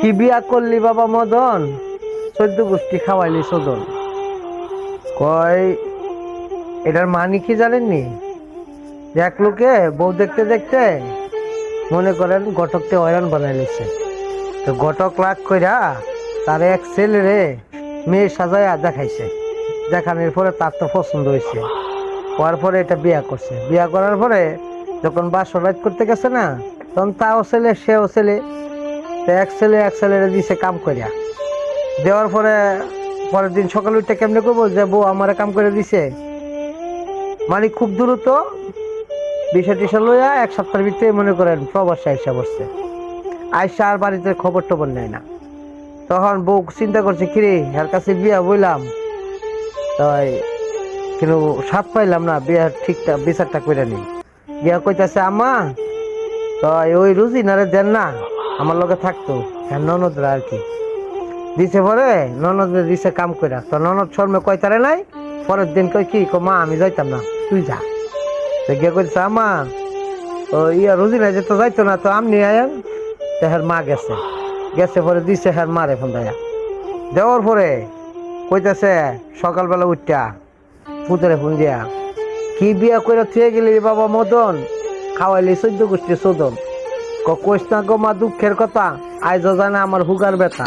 কি বিয়া করলি বাবা মদন, 14 গোষ্ঠী খাওয়াইলি সদন। কয় এটার মানে কি জানেননি? এক লোকে বউ দেখতে দেখতে মনে করেন ঘটককে হয়রান বানাই লিছে। তো ঘটক রাগ কইরা তার এক ছেলেরে মেয়ে সাজাইয়া দেখাইছে। দেখানোর পরে তার তো পছন্দ হয়েছে, হওয়ার পরে এটা বিয়া করছে। বিয়া করার পরে যখন বাসর রাত করতে গেছে না, তখন তাও ছেলে সেও ছেলে, এক ছেলেরে দিছে কাম করিয়া। দেওয়ার পরে পরের দিন সকালে উঠে কেমনে করবো যে বউ আমারে কাম করে দিছে, মানে খুব দ্রুত বিষয় টিসা লইয়া 1 সপ্তাহের ভিতরে মনে করেন প্রবাসে আইসা বসছে। আইসা আর বাড়িতে খবর টবর নেয় না। তখন বউ চিন্তা করছে, কিরে এর কাছে বিয়া বইলাম, তাই কিন্তু সাথ পাইলাম না, বিয়ার ঠিকঠাক বিচারটা করে নি। বিয়া কইতাছে আম্মা তো ওই রুজিনারে দেন না, আমার লগে থাকতো। হ্যাঁ ননদরা আর কি দিছে। পরে ননদ দিছে কাম কইরা, তো ননদ শর্মে কইতারে নাই। পরের দিন কই কি মা আমি যাইতাম না, তুই যা। তো গিয়ে কইছে আম্মা ও ইয়া রুজিনা যে তো যাইতো না, তো আমনি আয়েন। তো হের মা গেছে গেছে পরে দিছে হের মারে ফোন দেয়া। দেওয়ার পরে কইতাছে সকালবেলা উঠটা পুতরে ফোন দিয়া, কি বিয়া করে থুয়ে গেলি বাবা মদন, খাওয়াইলি 14 গোষ্ঠী সদন। কইস না গো মা দুঃখের কথা, আইজ জানে আমার হুগার ব্যথা।